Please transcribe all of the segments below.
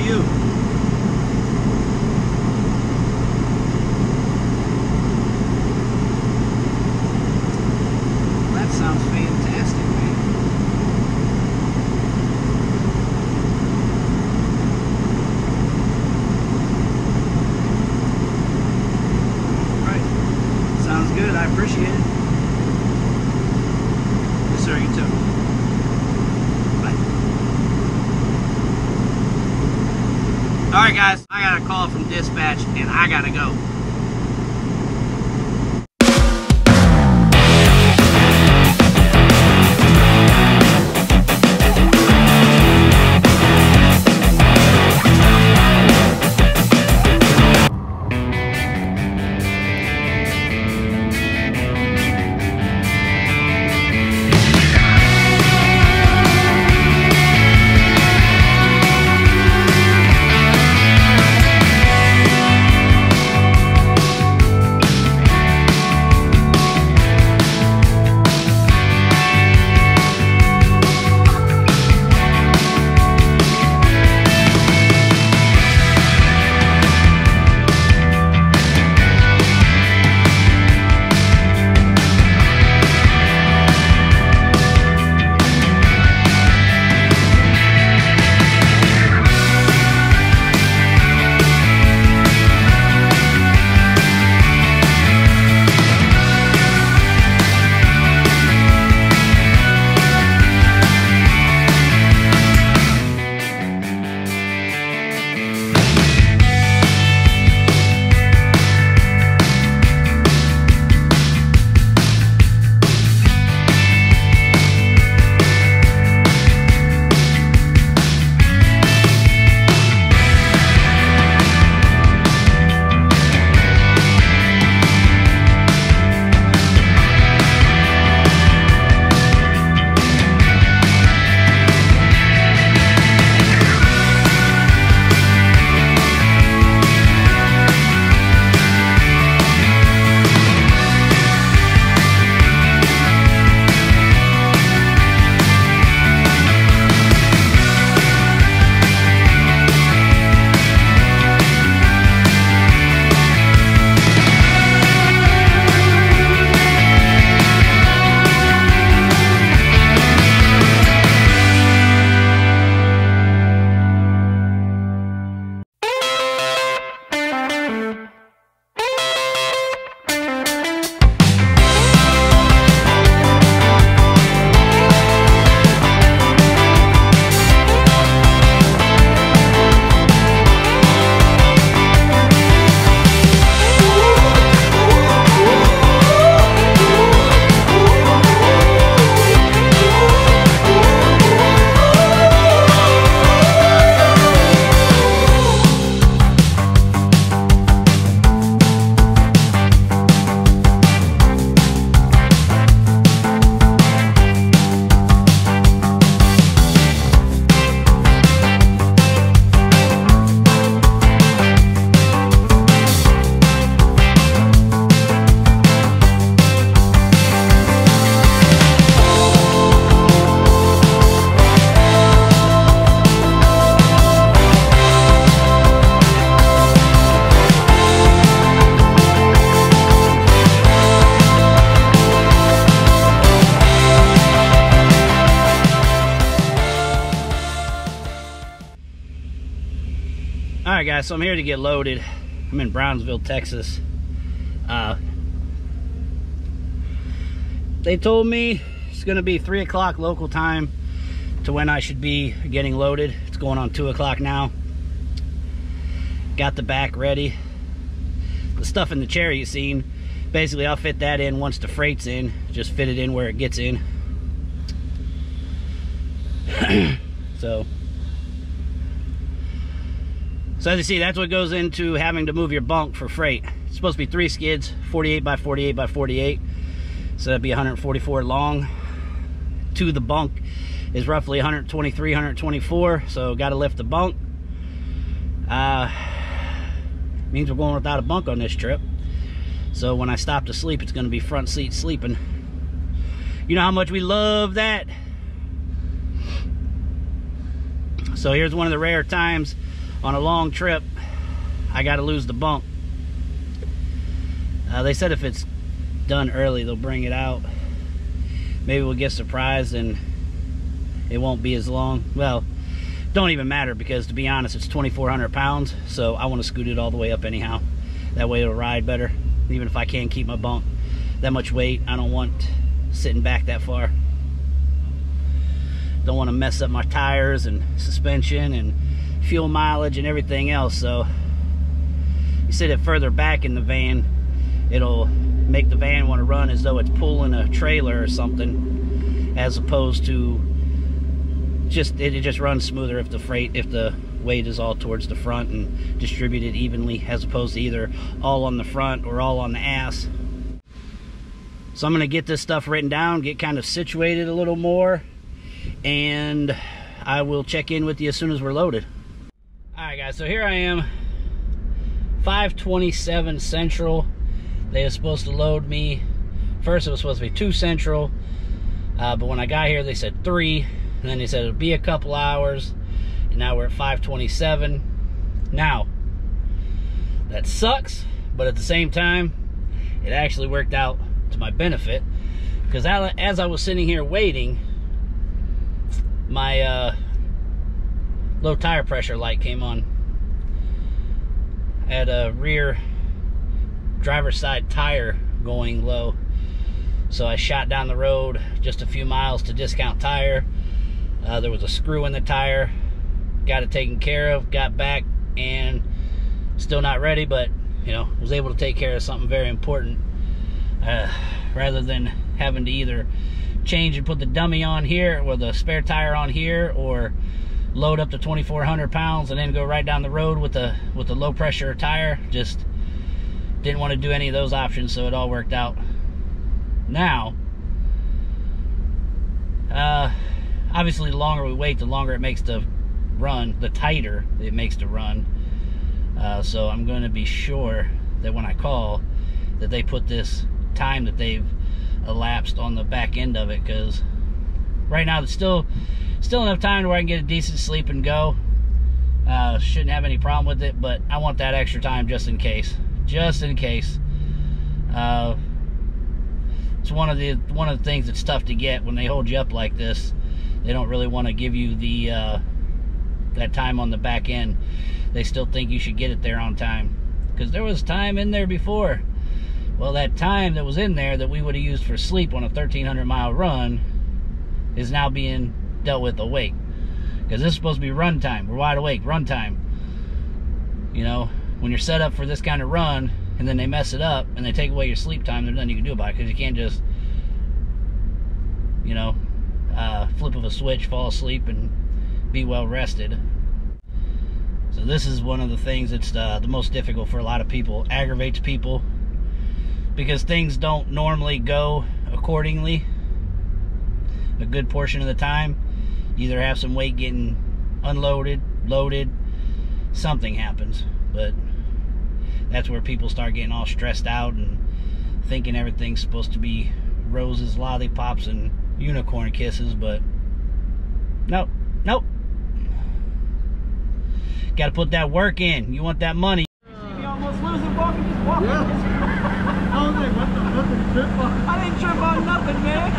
view. That sounds fantastic, man. All right. Sounds good. I appreciate it. Yes, sir. You too. Alright guys, I got a call from dispatch and I gotta go. Alright guys, so I'm here to get loaded. I'm in Brownsville, Texas. They told me it's gonna be 3 o'clock local time to when I should be getting loaded. It's going on 2 o'clock now. Got the back ready. The stuff in the chair you've seen, basically I'll fit that in once the freight's in. Just fit it in where it gets in. So as you see, that's what goes into having to move your bunk for freight. It's supposed to be 3 skids, 48 by 48 by 48. So that'd be 144 long. To the bunk is roughly 123, 124. So got to lift the bunk. Means we're going without a bunk on this trip. So when I stop to sleep, it's going to be front seat sleeping. You know how much we love that. So here's one of the rare times on a long trip, I got to lose the bunk. They said if it's done early, they'll bring it out. Maybe we'll get surprised and it won't be as long. Well, don't even matter, because to be honest, it's 2,400 pounds, so I want to scoot it all the way up anyhow. That way it'll ride better, even if I can't keep my bunk that much weight. I don't want sitting back that far. Don't want to mess up my tires and suspension and fuel mileage and everything else. So you sit it further back in the van, it'll make the van want to run as though it's pulling a trailer or something, as opposed to it just runs smoother if the weight is all towards the front and distributed evenly, as opposed to either all on the front or all on the ass. So I'm going to get this stuff written down, get kind of situated a little more, and I will check in with you as soon as we're loaded. Alright guys, so here I am, 5:27 Central. They were supposed to load me, first it was supposed to be 2 Central, but when I got here they said 3, and then they said it'll be a couple hours, and now we're at 5:27. Now, that sucks, but at the same time, it actually worked out to my benefit, because as I was sitting here waiting, my low tire pressure light came on. I had a rear driver's side tire going low, so I shot down the road just a few miles to Discount Tire. There was a screw in the tire, got it taken care of, got back, and still not ready, but you know, was able to take care of something very important, rather than having to either change and put the dummy on here or the spare tire on here, or load up to 2,400 pounds and then go right down the road with the low pressure tire. Just didn't want to do any of those options, so it all worked out. Now, obviously the longer we wait, the longer it makes to run, the tighter it makes to run. So I'm going to be sure that when I call, that they put this time that they've elapsed on the back end of it, because right now it's still enough time to where I can get a decent sleep and go. Shouldn't have any problem with it, but I want that extra time just in case. Just in case. It's one of the things that's tough to get when they hold you up like this. They don't really want to give you the that time on the back end. They still think you should get it there on time, because there was time in there before. Well, that time that was in there that we would have used for sleep on a 1,300 mile run is now being dealt with awake, because this is supposed to be run time. We're wide awake, run time. You know, when you're set up for this kind of run and then they mess it up and they take away your sleep time, there's nothing you can do about it, because you can't just, you know, flip of a switch, fall asleep and be well rested. So this is one of the things that's the most difficult for a lot of people, aggravates people, because things don't normally go accordingly a good portion of the time. You either have some weight getting unloaded, loaded, something happens. But that's where people start getting all stressed out and thinking everything's supposed to be roses, lollipops, and unicorn kisses, but nope, nope. Gotta put that work in. You want that money. You almost losing walking, just walking. Yeah. I was like, what the trip on? I didn't trip on nothing, man.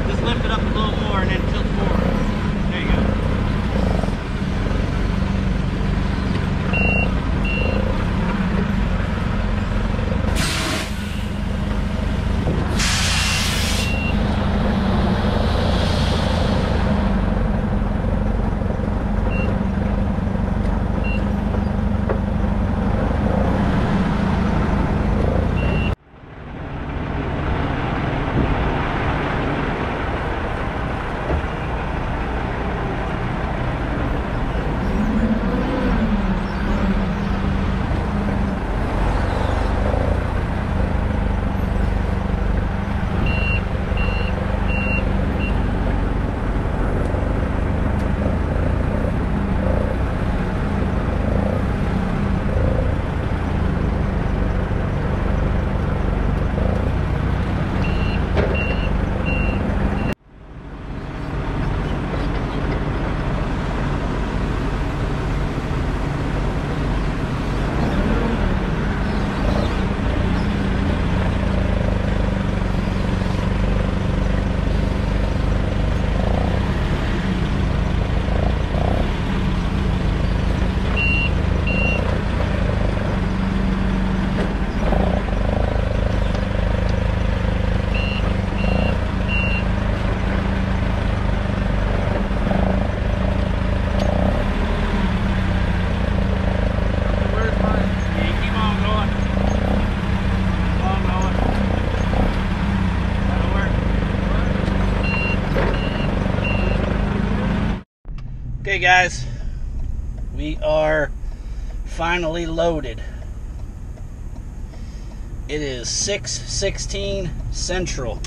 Just lift it up a little more and then tilt forward. There you go. Okay, guys, we are finally loaded. It is 6:16 Central.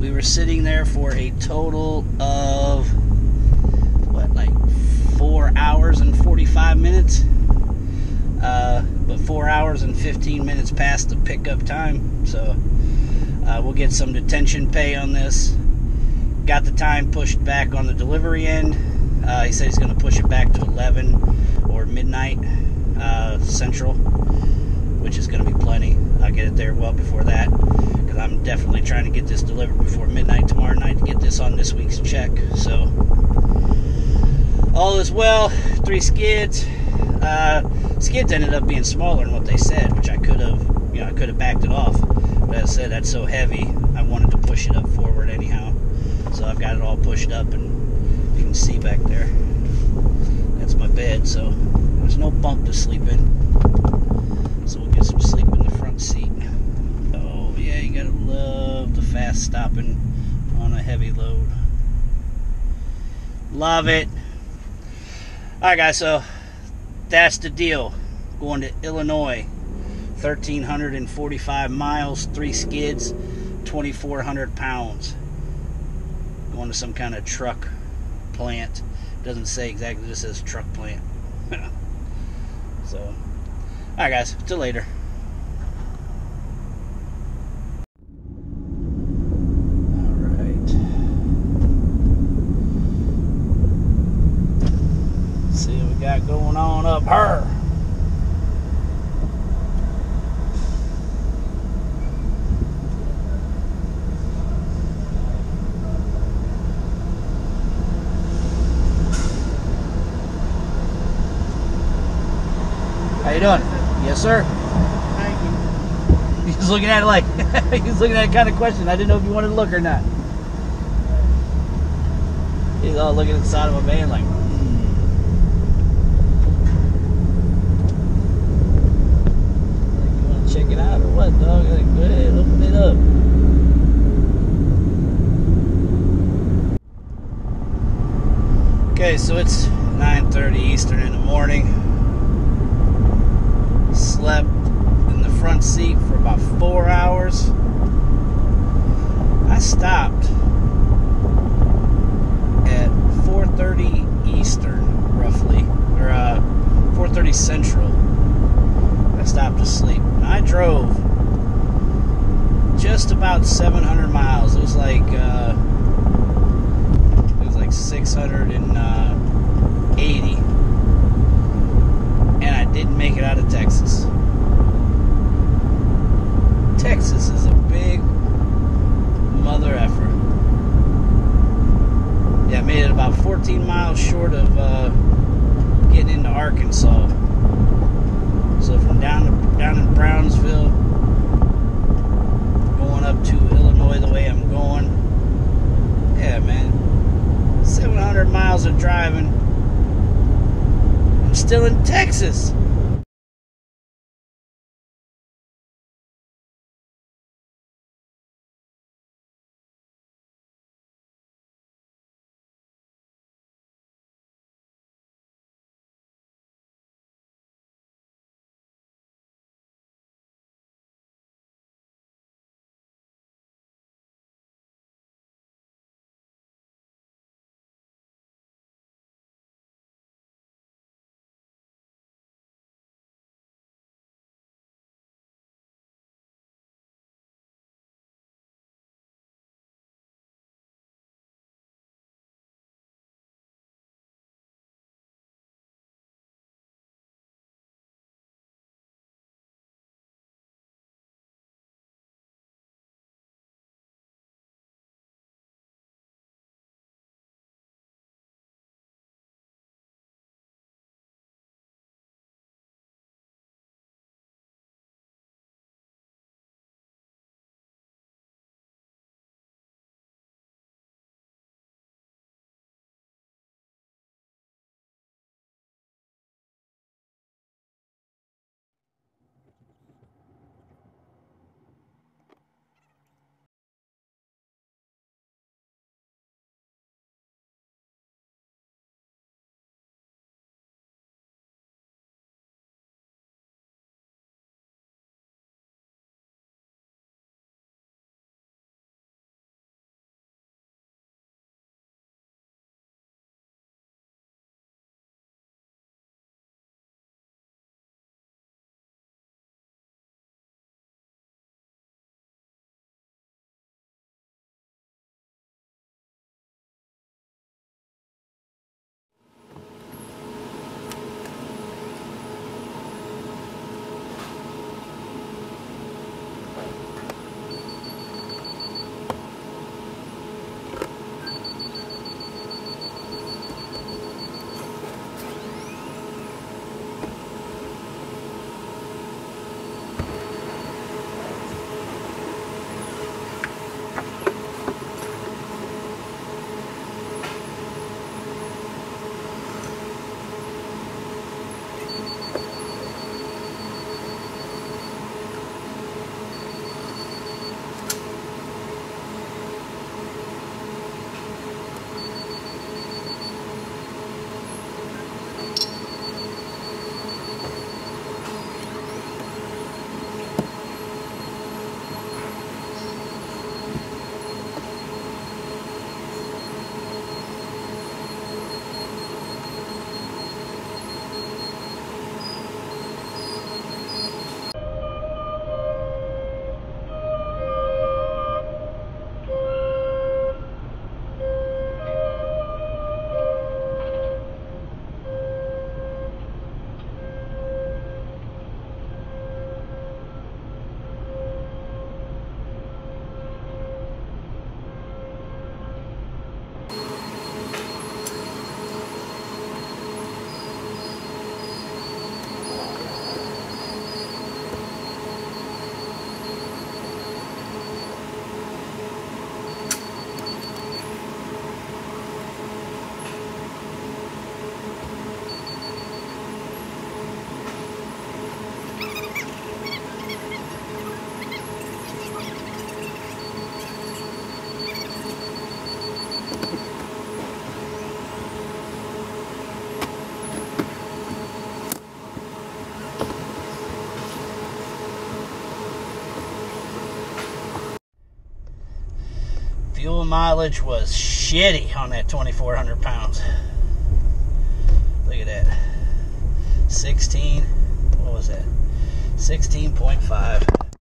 We were sitting there for a total of what, like 4 hours and 45 minutes, but 4 hours and 15 minutes past the pickup time, so we'll get some detention pay on this. Got the time pushed back on the delivery end. He said he's going to push it back to 11 or midnight Central, which is going to be plenty. I'll get it there well before that, because I'm definitely trying to get this delivered before midnight tomorrow night to get this on this week's check. So all is well. 3 skids. Skids ended up being smaller than what they said, which I could have, I could have backed it off. But as I said, that's so heavy, I wanted to push it up forward anyhow. So I've got it all pushed up, and you can see back there, that's my bed, so there's no bunk to sleep in. So we'll get some sleep in the front seat. Oh yeah, you gotta love the fast stopping on a heavy load. Love it. Alright guys, so that's the deal. Going to Illinois, 1,345 miles, 3 skids, 2,400 pounds. Going to some kind of truck plant. Doesn't say exactly, just says truck plant. So, alright guys, till later. Alright. See what we got going on up here. How you doing? Yes, sir. Thank you. He's looking at it like he's looking at a kind of question. I didn't know if you wanted to look or not. He's all looking at the side of a van like, Like, you want to check it out or what, dog? Like, go ahead, open it up. Okay, so it's 9:30 Eastern in the morning. Slept in the front seat for about 4 hours. I stopped at 4:30 Eastern, roughly, or 4:30 Central. I stopped to sleep. I drove just about 700 miles. It was like 680. And I didn't make it out of Texas. Texas is a big mother effer. Yeah, I made it about 14 miles short of getting into Arkansas. So from down in Brownsville, going up to Illinois the way I'm going. Yeah, man. 700 miles of driving. I'm still in Texas. mileage was shitty on that 2,400 pounds. Look at that. 16, what was that? 16.5.